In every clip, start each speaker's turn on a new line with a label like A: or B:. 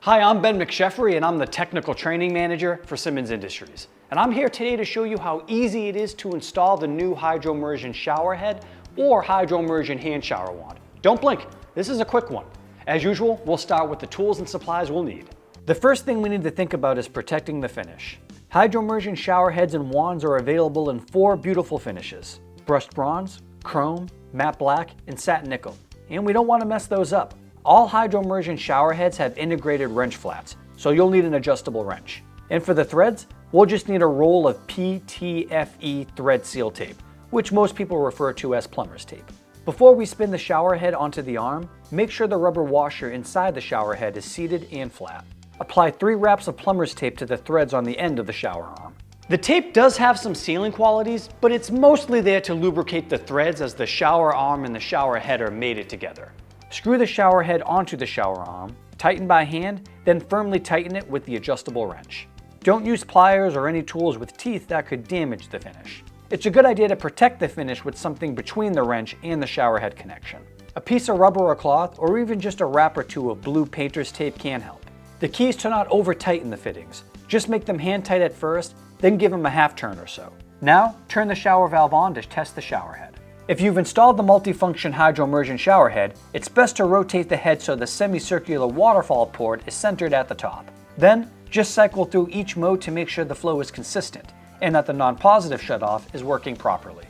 A: Hi, I'm Ben McSheffrey and I'm the Technical Training Manager for Symmons Industries. And I'm here today to show you how easy it is to install the new Hydromersion showerhead or Hydromersion hand shower wand. Don't blink, this is a quick one. As usual, we'll start with the tools and supplies we'll need. The first thing we need to think about is protecting the finish. Hydromersion showerheads and wands are available in 4 beautiful finishes: brushed bronze, chrome, matte black, and satin nickel. And we don't want to mess those up. All Hydromersion showerheads have integrated wrench flats, so you'll need an adjustable wrench. And for the threads, we'll just need a roll of PTFE thread seal tape, which most people refer to as plumber's tape. Before we spin the showerhead onto the arm, make sure the rubber washer inside the showerhead is seated and flat. Apply 3 wraps of plumber's tape to the threads on the end of the shower arm. The tape does have some sealing qualities, but it's mostly there to lubricate the threads as the shower arm and the shower head are mated together. Screw the shower head onto the shower arm, tighten by hand, then firmly tighten it with the adjustable wrench. Don't use pliers or any tools with teeth that could damage the finish. It's a good idea to protect the finish with something between the wrench and the shower head connection. A piece of rubber or cloth, or even just a wrap or 2 of blue painter's tape can help. The key is to not over tighten the fittings. Just make them hand tight at first, then give them a half turn or so. Now, turn the shower valve on to test the shower head. If you've installed the multifunction Hydromersion showerhead, it's best to rotate the head so the semicircular waterfall port is centered at the top. Then, just cycle through each mode to make sure the flow is consistent and that the non-positive shutoff is working properly.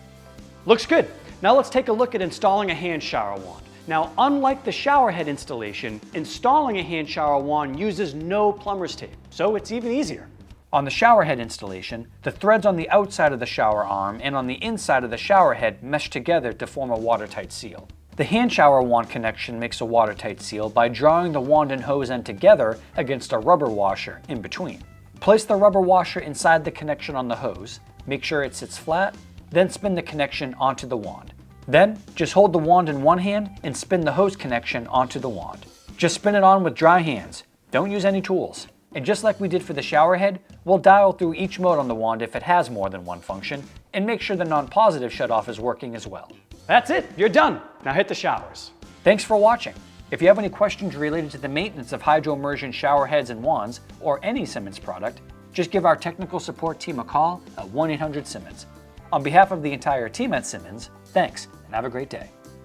A: Looks good. Now let's take a look at installing a hand shower wand. Now, unlike the showerhead installation, installing a hand shower wand uses no plumber's tape, so it's even easier. On the showerhead installation, the threads on the outside of the shower arm and on the inside of the showerhead mesh together to form a watertight seal. The hand shower wand connection makes a watertight seal by drawing the wand and hose end together against a rubber washer in between. Place the rubber washer inside the connection on the hose, make sure it sits flat, then spin the connection onto the wand. Then, just hold the wand in one hand and spin the hose connection onto the wand. Just spin it on with dry hands. Don't use any tools. And just like we did for the showerhead, we'll dial through each mode on the wand if it has more than one function, and make sure the non-positive shutoff is working as well. That's it, you're done. Now hit the showers. Thanks for watching. If you have any questions related to the maintenance of Hydromersion showerheads and wands, or any Symmons product, just give our technical support team a call at 1-800-SYMMONS. On behalf of the entire team at Symmons, thanks and have a great day.